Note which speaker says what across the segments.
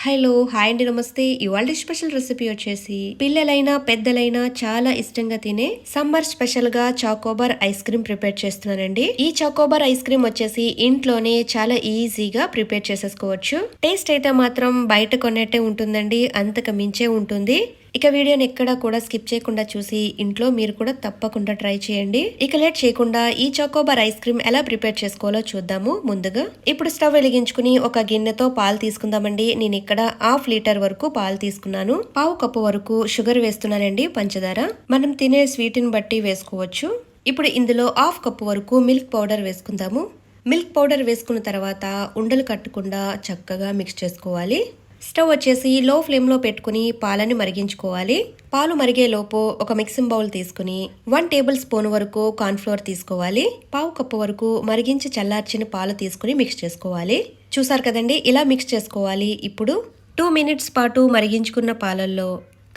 Speaker 1: Hello hi అండి నమస్తే. ఇవాళ స్పెషల్ రెసిపీ వచ్చేసి పిల్లలైనా పెద్దలైనా చాలా ఇష్టంగా తినే సమ్మర్ స్పెషల్ గా చాకోబార్ ఐస్ క్రీమ్ ప్రిపేర్ చేస్తున్నానండి. ఈ చాకోబార్ ఐస్ క్రీమ్ వచ్చేసి ఇంట్లోనే చాలా ఈజీగా ప్రిపేర్ చేసేసుకోవచ్చు. టేస్ట్ అయితే మాత్రం బయట కొన్నట్టే ఉంటుందండి, అంతకు మించే ఉంటుంది. ఇక వీడియోని ఎక్కడా కూడా స్కిప్ చేయకుండా చూసి ఇంట్లో మీరు కూడా తప్పకుండా ట్రై చేయండి. ఇక లేట్ చేయకుండా ఈ చాకోబార్ ఐస్ క్రీమ్ ఎలా ప్రిపేర్ చేసుకోవాలో చూద్దాము. ముందుగా ఇప్పుడు స్టవ్ వెలిగించుకుని ఒక గిన్నెతో పాలు తీసుకుందామండి. నేను ఇక్కడ 1/2 లీటర్ వరకు పాలు తీసుకున్నాను. 1/2 కప్పు వరకు షుగర్ వేస్తున్నానండి, పంచదార. మనం తినే స్వీట్ ని బట్టి వేసుకోవచ్చు. ఇప్పుడు ఇందులో 1/2 కప్పు వరకు మిల్క్ పౌడర్ వేసుకుందాము. మిల్క్ పౌడర్ వేసుకున్న తర్వాత ఉండలు కట్టకుండా చక్కగా మిక్స్ చేసుకోవాలి. స్టవ్ వచ్చేసి లో ఫ్లేమ్ లో పెట్టుకుని పాలని మరిగించుకోవాలి. పాలు మరిగేలోపు ఒక మిక్సింగ్ బౌల్ తీసుకుని 1 టేబుల్ స్పూన్ వరకు కార్న్ ఫ్లోర్ తీసుకోవాలి. 1/2 కప్పు వరకు మరిగించి చల్లార్చిన పాలు తీసుకుని మిక్స్ చేసుకోవాలి. చూసారు కదండి, ఇలా మిక్స్ చేసుకోవాలి. ఇప్పుడు 2 మినిట్స్ పాటు మరిగించుకున్న పాలల్లో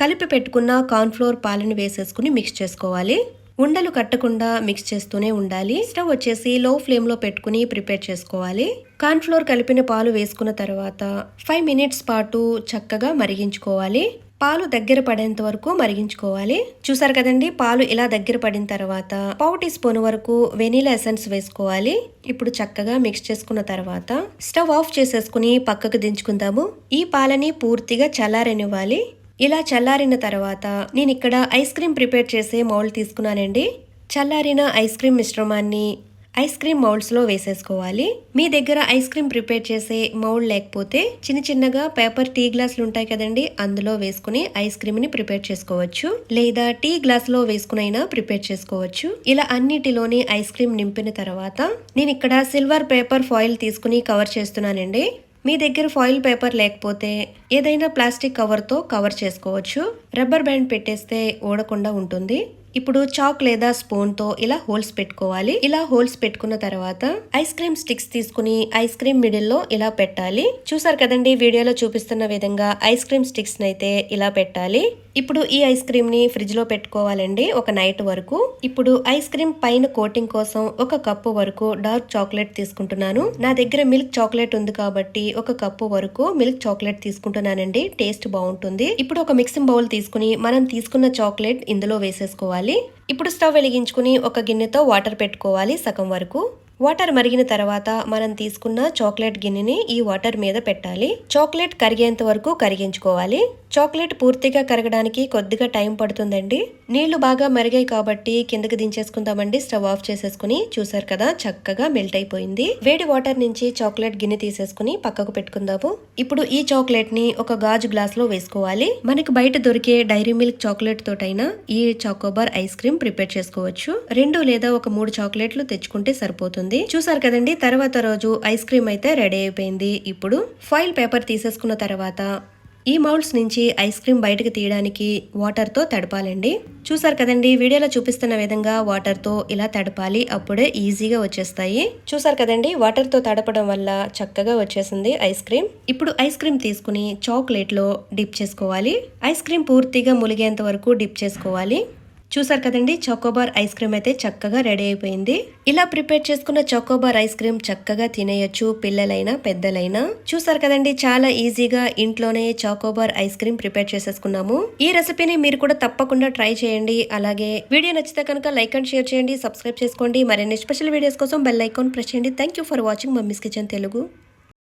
Speaker 1: కలిపి పెట్టుకున్న కార్న్ ఫ్లోర్ పాలను వేసేసుకుని మిక్స్ చేసుకోవాలి. ఉండలు కట్టకుండా మిక్స్ చేస్తూనే ఉండాలి. స్టవ్ వచ్చేసి లో ఫ్లేమ్ లో పెట్టుకుని ప్రిపేర్ చేసుకోవాలి. కార్న్ ఫ్లోర్ కలిపిన పాలు వేసుకున్న తర్వాత 5 మినిట్స్ పాటు చక్కగా మరిగించుకోవాలి. పాలు దగ్గర పడేంత వరకు మరిగించుకోవాలి. చూసారు కదండి, పాలు ఇలా దగ్గర పడిన తర్వాత 1/2 టీ స్పూన్ వరకు వెనీలా ఎసెన్స్ వేసుకోవాలి. ఇప్పుడు చక్కగా మిక్స్ చేసుకున్న తర్వాత స్టవ్ ఆఫ్ చేసేసుకుని పక్కకు దించుకుందాము. ఈ పాలని పూర్తిగా చల్లారనివ్వాలి. ఇలా చల్లారిన తర్వాత నేను ఇక్కడ ఐస్ క్రీమ్ ప్రిపేర్ చేసే మౌల్డ్ తీసుకున్నానండి. చల్లారిన ఐస్ క్రీమ్ మిశ్రమాన్ని ఐస్ క్రీమ్ మౌల్డ్స్ లో వేసేసుకోవాలి. మీ దగ్గర ఐస్ క్రీమ్ ప్రిపేర్ చేసే మౌల్డ్ లేకపోతే చిన్న చిన్నగా పేపర్ టీ గ్లాసులు ఉంటాయి కదండి, అందులో వేసుకుని ఐస్ క్రీమ్ ని ప్రిపేర్ చేసుకోవచ్చు. లేదా టీ గ్లాస్ లో వేసుకునైనా ప్రిపేర్ చేసుకోవచ్చు. ఇలా అన్నిటిలోని ఐస్ క్రీమ్ నింపిన తర్వాత నేను ఇక్కడ సిల్వర్ పేపర్ ఫాయిల్ తీసుకుని కవర్ చేస్తున్నానండి. మీ దగ్గర ఫాయిల్ పేపర్ లేకపోతే ఏదైనా ప్లాస్టిక్ కవర్తో కవర్ చేసుకోవచ్చు. రబ్బర్ బ్యాండ్ పెట్టేస్తే ఊడకుండా ఉంటుంది. ఇప్పుడు చాక్ లేదా స్పూన్ తో ఇలా హోల్స్ పెట్టుకోవాలి. ఇలా హోల్స్ పెట్టుకున్న తర్వాత ఐస్ క్రీమ్ స్టిక్స్ తీసుకుని ఐస్ క్రీమ్ మిడిల్ లో ఇలా పెట్టాలి. చూసారు కదండి, వీడియోలో చూపిస్తున్న విధంగా ఐస్ క్రీమ్ స్టిక్స్ అయితే ఇలా పెట్టాలి. ఇప్పుడు ఈ ఐస్ క్రీమ్ ని ఫ్రిడ్జ్ లో పెట్టుకోవాలండి ఒక నైట్ వరకు. ఇప్పుడు ఐస్ క్రీమ్ పైన కోటింగ్ కోసం 1 కప్పు వరకు డార్క్ చాక్లెట్ తీసుకుంటున్నాను. నా దగ్గర మిల్క్ చాక్లెట్ ఉంది కాబట్టి 1 కప్పు వరకు మిల్క్ చాక్లెట్ తీసుకుంటున్నానండి. టేస్ట్ బాగుంటుంది. ఇప్పుడు ఒక మిక్సింగ్ బౌల్ తీసుకుని మనం తీసుకున్న చాక్లెట్ ఇందులో వేసేసుకోవాలి. ఇప్పుడు స్టవ్ వెలిగించుకుని ఒక గిన్నెతో వాటర్ పెట్టుకోవాలి సగం వరకు. వాటర్ మరిగిన తర్వాత మనం తీసుకున్న చాక్లెట్ గిన్నెని ఈ వాటర్ మీద పెట్టాలి. చాక్లెట్ కరిగేంత వరకు కరిగించుకోవాలి. చాక్లెట్ పూర్తిగా కరగడానికి కొద్దిగా టైం పడుతుందండి. నీళ్లు బాగా మరిగాయి కాబట్టి కిందకి దించేసుకుందామండి. స్టవ్ ఆఫ్ చేసేసుకుని చూసారు కదా, చక్కగా మెల్ట్ అయిపోయింది. వేడి వాటర్ నుంచి చాక్లెట్ గిన్నె తీసేసుకుని పక్కకు పెట్టుకుందాము. ఇప్పుడు ఈ చాక్లెట్ ని ఒక గాజు గ్లాస్ లో వేసుకోవాలి. మనకి బయట దొరికే డైరీ మిల్క్ చాక్లెట్ తోటైనా ఈ చాకోబార్ ఐస్ క్రీమ్ ప్రిపేర్ చేసుకోవచ్చు. 2 లేదా ఒక 3 చాక్లెట్లు తెచ్చుకుంటే సరిపోతుంది. చూసారు కదండి, తర్వాత రోజు ఐస్ క్రీమ్ అయితే రెడీ అయిపోయింది. ఇప్పుడు ఫాయిల్ పేపర్ తీసేసుకున్న తర్వాత ఈ మౌల్డ్స్ నుంచి ఐస్ క్రీమ్ బయటకు తీయడానికి వాటర్ తో తడపాలండి. చూసారు కదండి, వీడియోలో చూపిస్తున్న విధంగా వాటర్ తో ఇలా తడపాలి, అప్పుడే ఈజీగా వచ్చేస్తాయి. చూసారు కదండి, వాటర్ తో తడపడం వల్ల చక్కగా వచ్చేసింది ఐస్ క్రీమ్. ఇప్పుడు ఐస్ క్రీమ్ తీసుకుని చాక్లెట్ లో డిప్ చేసుకోవాలి. ఐస్ క్రీమ్ పూర్తిగా ములిగేంత వరకు డిప్ చేసుకోవాలి. చూసారు కదండి, చాకోబార్ ఐస్ క్రీమ్ అయితే చక్కగా రెడీ అయిపోయింది. ఇలా ప్రిపేర్ చేసుకున్న చాకోబార్ ఐస్ క్రీమ్ చక్కగా తినేయొచ్చు, పిల్లలైనా పెద్దలైనా. చూసారు కదండి, చాలా ఈజీగా ఇంట్లోనే చాకోబార్ ఐస్ క్రీమ్ ప్రిపేర్ చేసేసుకున్నాము. ఈ రెసిపీని మీరు కూడా తప్పకుండా ట్రై చేయండి. అలాగే వీడియో నచ్చితే కనుక లైక్ అండ్ షేర్ చేయండి, సబ్స్క్రైబ్ చేసుకోండి. మరిన్ని స్పెషల్ వీడియోస్ కోసం బెల్ ఐకాన్ ప్రెస్ చేయండి. Thank you for watching mummies kitchen Telugu.